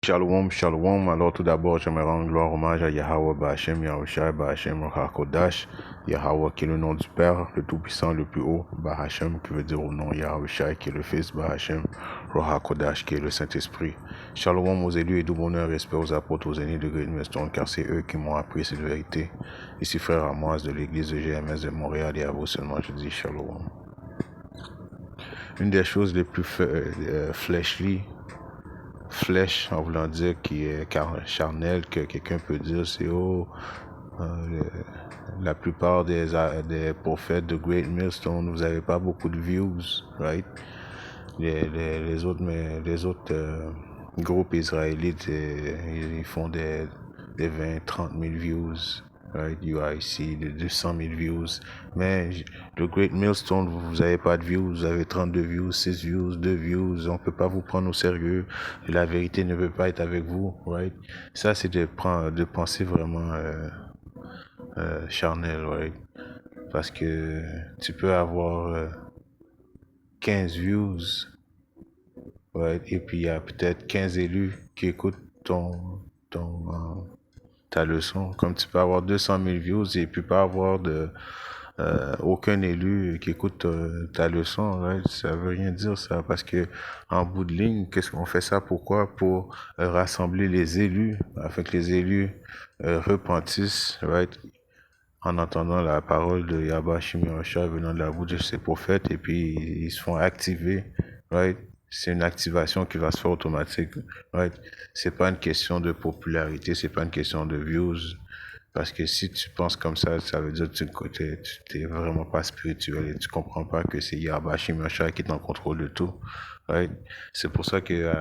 Shalom, shalom. Alors tout d'abord, j'aimerais rendre gloire hommage à Yahweh Ba'Hashem, Yahushua Ba'Hashem, HaKodash, Yahweh qui est le nom du Père, le Tout-Puissant, le plus haut, Ba'Hashem qui veut dire au nom Yahushua qui est le Fils, Ba'Hashem, HaKodash qui est le Saint-Esprit. Shalom aux élus et tout bonheur, respect aux apôtres, aux aînés de Great Millstone, car c'est eux qui m'ont appris cette vérité. Ici frère Amos de l'église de GMS de Montréal et à vous seulement je dis shalom. Une des choses les plus flèche en voulant dire qui est charnel que quelqu'un peut dire c'est la plupart des prophètes de Great Millstone, vous n'avez pas beaucoup de views, right? Les autres groupes israélites, ils font des 20-30 000 views, right? UIC, de 200 000 views. Mais le Great Millstone, vous n'avez pas de views, vous avez 32 views, 6 views, 2 views, on ne peut pas vous prendre au sérieux, la vérité ne veut pas être avec vous, right? Ça, c'est de penser vraiment charnel, right? Parce que tu peux avoir 15 views, right? Et puis il y a peut-être 15 élus qui écoutent ta leçon. Comme tu peux avoir 200 000 views et puis pas avoir aucun élu qui écoute ta leçon, right? Ça veut rien dire ça, parce que en bout de ligne, qu'est-ce qu'on fait ça? Pourquoi? Pour rassembler les élus, afin que les élus repentissent, right? En entendant la parole de Yahweh Shimei venant de la bouche de ses prophètes, et puis ils se font activer, right? C'est une activation qui va se faire automatique, right? C'est pas une question de popularité, c'est pas une question de views, parce que si tu penses comme ça veut dire que tu t'es vraiment pas spirituel et tu comprends pas que c'est Yahweh Shimei qui est en contrôle de tout, right? C'est pour ça que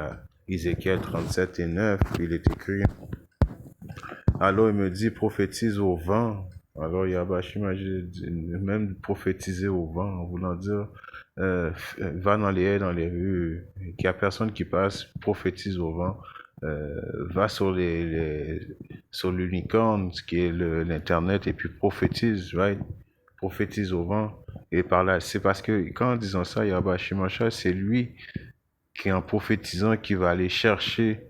Ézéchiel 37 et 9, il est écrit, alors il me dit, prophétise au vent. Alors Yabashima, même prophétiser au vent, en voulant dire, va dans les haies, dans les rues, qu'il n'y a personne qui passe, prophétise au vent. Va sur sur l'unicorne, ce qui est l'internet, et puis prophétise, right? Prophétise au vent. Et par là, c'est parce que quand en disant ça, Yabashima, c'est lui qui en prophétisant qui va aller chercher,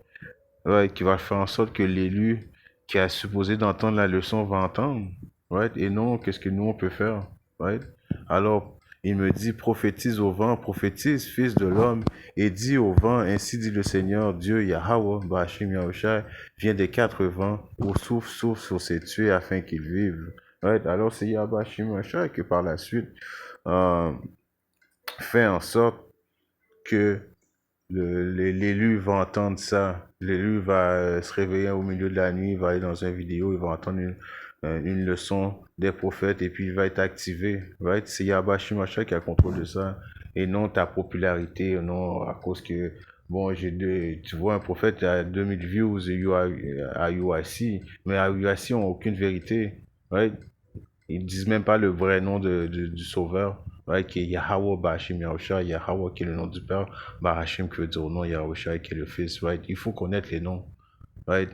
ouais, qui va faire en sorte que l'élu qui a supposé d'entendre la leçon va entendre, right? Et non, qu'est-ce que nous on peut faire, right? Alors, il me dit, prophétise au vent, prophétise, fils de l'homme, et dis au vent, ainsi dit le Seigneur, Dieu, Yahweh, Ba'Hashem Yahushua, vient des quatre vents, au souffle sur ses tués afin qu'ils vivent, right? Alors, c'est Yahweh Ba'Hashem Yahushua qui, par la suite, fait en sorte que l'élu va entendre ça. L'élu va se réveiller au milieu de la nuit, il va aller dans une vidéo, il va entendre une leçon des prophètes et puis il va être activé. Right? C'est Yahweh Shimasha qui a le contrôle de ça et non ta popularité, non à cause que, bon, tu vois un prophète à 2000 views à UIC, mais à UIC, ils n'ont aucune vérité. Right? Ils disent même pas le vrai nom du sauveur, right, qui est Yahweh Ba'Hashem Yahushua, Yahweh qui est le nom du Père, Ba'Hashem qui veut dire au nom Yahushua qui est le Fils, right. Il faut connaître les noms, right.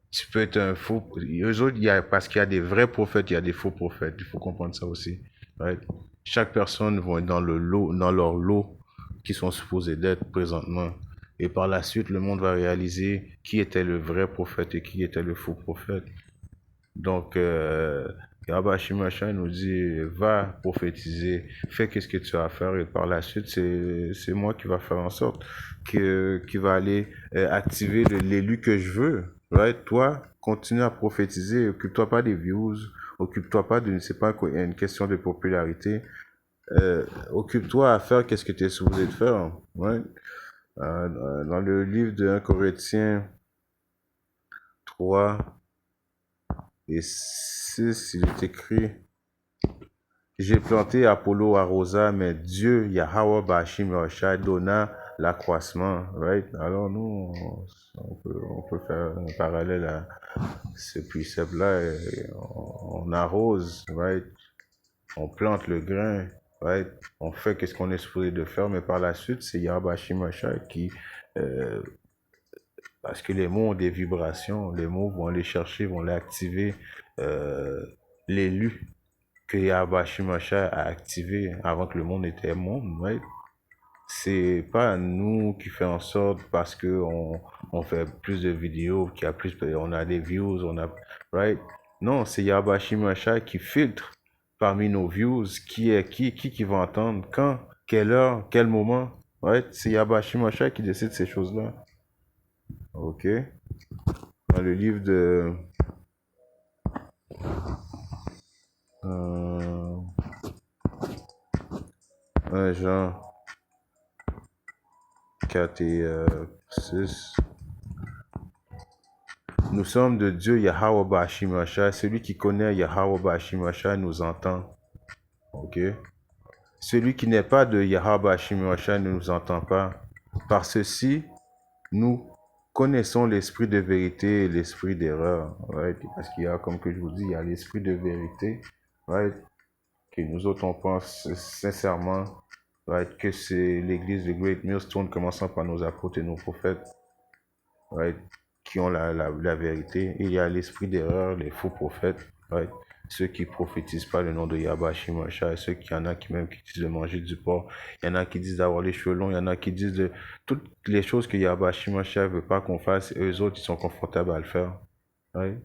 Tu peux être un faux, eux autres, parce qu'il y a des vrais prophètes, il y a des faux prophètes, il faut comprendre ça aussi, right. Chaque personne va être dans leur lot qui sont supposés d'être présentement. Et par la suite, le monde va réaliser qui était le vrai prophète et qui était le faux prophète. Donc, Yabashimachan nous dit, va prophétiser, fais qu'est-ce que tu as à faire et par la suite, c'est moi qui va faire en sorte qui va aller activer l'élu que je veux. Right? Toi, continue à prophétiser, occupe-toi pas des views, occupe-toi pas de, c'est pas une question de popularité, occupe-toi à faire qu'est-ce que tu es supposé de faire. Right? Dans le livre de 1 Corinthiens 3 et 6, il est écrit, j'ai planté, Apollo arrosa, mais Dieu, Yahweh Ba'Hashem Yahushua, donna l'accroissement, right? Alors nous, on peut faire un parallèle à ce précepte-là. On arrose, right? On plante le grain, right? On fait qu'est-ce qu'on est supposé de faire, mais par la suite, c'est Yahweh Ba'Hashem Yahushua qui... parce que les mots ont des vibrations, les mots vont aller chercher, vont aller activer l'élu que Yahweh Shimasha a activé avant que le monde était monde, right? c'est pas nous qui fait en sorte parce que on fait plus de vidéos, qu'il y a plus, on a des views, on a, right? Non, c'est Yabashi Masha qui filtre parmi nos views qui est qui va entendre, quand, quelle heure, quel moment, right? C'est Yabashi Masha qui décide ces choses-là. Ok? Dans le livre de euh, 1 Jean 4 et 6. Nous sommes de Dieu Yahweh Bashimasha. Celui qui connaît Yahweh Bashimasha nous entend. Ok? Celui qui n'est pas de Yahweh Bashimasha ne nous entend pas. Par ceci, nous connaissons l'esprit de vérité et l'esprit d'erreur. Right? Parce qu'il y a, comme que je vous dis, il y a l'esprit de vérité. Right? Que nous autres, on pense sincèrement, right, que c'est l'église de Great Millstone, commençant par nos apôtres et nos prophètes, right, qui ont la vérité. Et il y a l'esprit d'erreur, les faux prophètes, right, ceux qui prophétisent pas le nom de Yabashi Masha, et ceux qui en a qui même qui disent de manger du porc, il y en a qui disent d'avoir les cheveux longs, il y en a qui disent de toutes les choses que Yabashi Masha veut pas qu'on fasse, et eux autres, ils sont confortables à le faire. Right?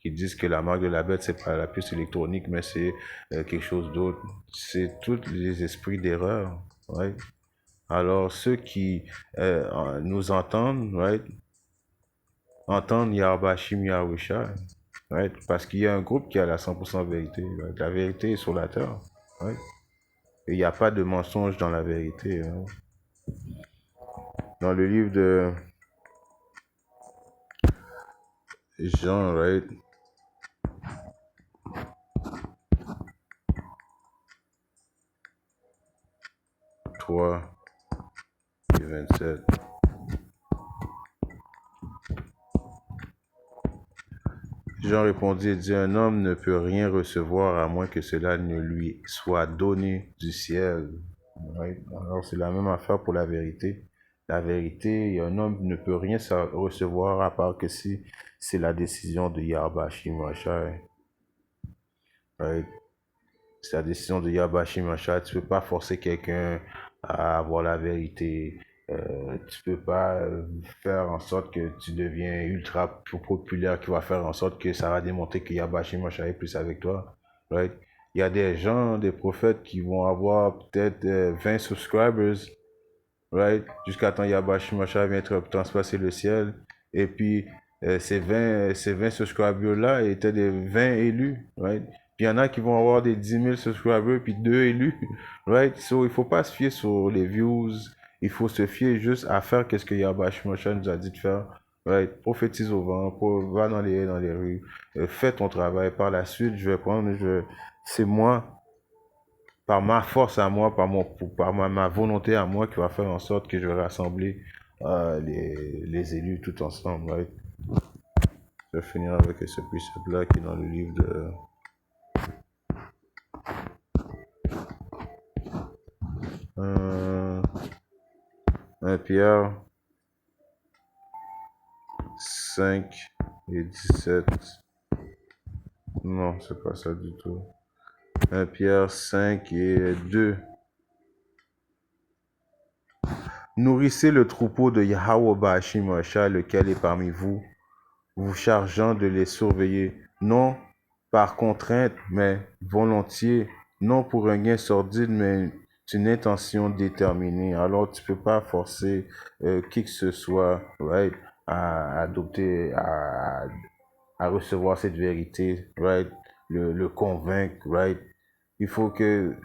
Qui disent que la marque de la bête, c'est pas la puce électronique, mais c'est quelque chose d'autre. C'est tous les esprits d'erreur. Right? Alors, ceux qui nous entendent, right, entendent Yahbashim Yahusha, right? Parce qu'il y a un groupe qui a la 100% vérité. Right? La vérité est sur la terre. Right? Et il n'y a pas de mensonge dans la vérité. Hein? Dans le livre de Jean, right? 3 et 27. Jean répondit et dit, un homme ne peut rien recevoir à moins que cela ne lui soit donné du ciel. Right? Alors c'est la même affaire pour la vérité. La vérité, un homme ne peut rien recevoir à part que si c'est la décision de Yahbashi Mashai. Right? C'est la décision de Yahbashi Mashai. Tu peux pas forcer quelqu'un à avoir la vérité. Tu peux pas faire en sorte que tu deviens ultra populaire qui va faire en sorte que ça va démontrer que Yabashi Masha est plus avec toi. Right? Il y a des gens, des prophètes qui vont avoir peut-être 20 subscribers, right? Jusqu'à temps Yabashi Masha vient transpasser le ciel. Et puis ces 20 subscribers-là étaient des 20 élus. Right? Puis il y en a qui vont avoir des 10 000 subscribers puis 2 élus. Right? So il faut pas se fier sur les views. Il faut se fier juste à faire qu'est-ce que Yabashi Masha nous a dit de faire. Right? Prophétise au vent, va dans les rues, fais ton travail. Par la suite, je vais prendre, c'est moi, par ma force à moi, par ma volonté à moi qui va faire en sorte que je vais rassembler les élus tout ensemble. Right? Je vais finir avec ce précepte-là qui est dans le livre de 1 Pierre 5 et 17. Non, c'est pas ça du tout. 1 Pierre 5 et 2. Nourrissez le troupeau de Yahweh Bashim Masha, lequel est parmi vous, vous chargeant de les surveiller, non par contrainte, mais volontiers, non pour un gain sordide, mais une intention déterminée. Alors tu peux pas forcer qui que ce soit, right, à adopter, à recevoir cette vérité, right, le convaincre, right. Il faut que,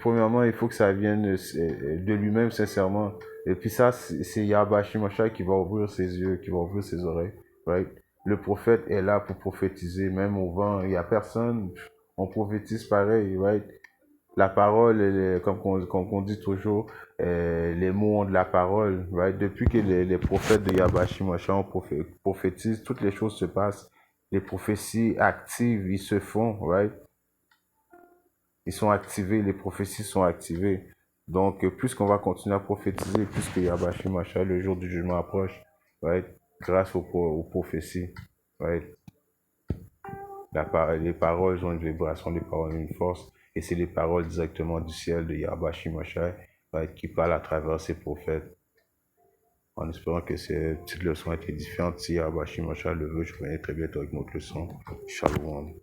premièrement, il faut que ça vienne de lui-même sincèrement. Et puis ça, c'est Yabashi Masha qui va ouvrir ses yeux, qui va ouvrir ses oreilles, right? Le prophète est là pour prophétiser, même au vent. Il n'y a personne, on prophétise pareil, right? La parole, comme on dit toujours, les mots ont de la parole, right? Depuis que les prophètes de Yabashi Masha ont prophétisent, toutes les choses se passent. Les prophéties actives, ils se font, right? Ils sont activés, les prophéties sont activées. Donc, plus qu'on va continuer à prophétiser, plus que Yabashi Masha, le jour du jugement approche, right? Grâce aux prophéties, right? Les paroles ont une vibration, les paroles ont une force, et c'est les paroles directement du ciel de Yabashi Masha. right, qui parle à travers ses prophètes, en espérant que ces petites leçons étaient différentes. Si Abashi Machal le veut, je reviendrai très bientôt avec notre leçon. Shalom.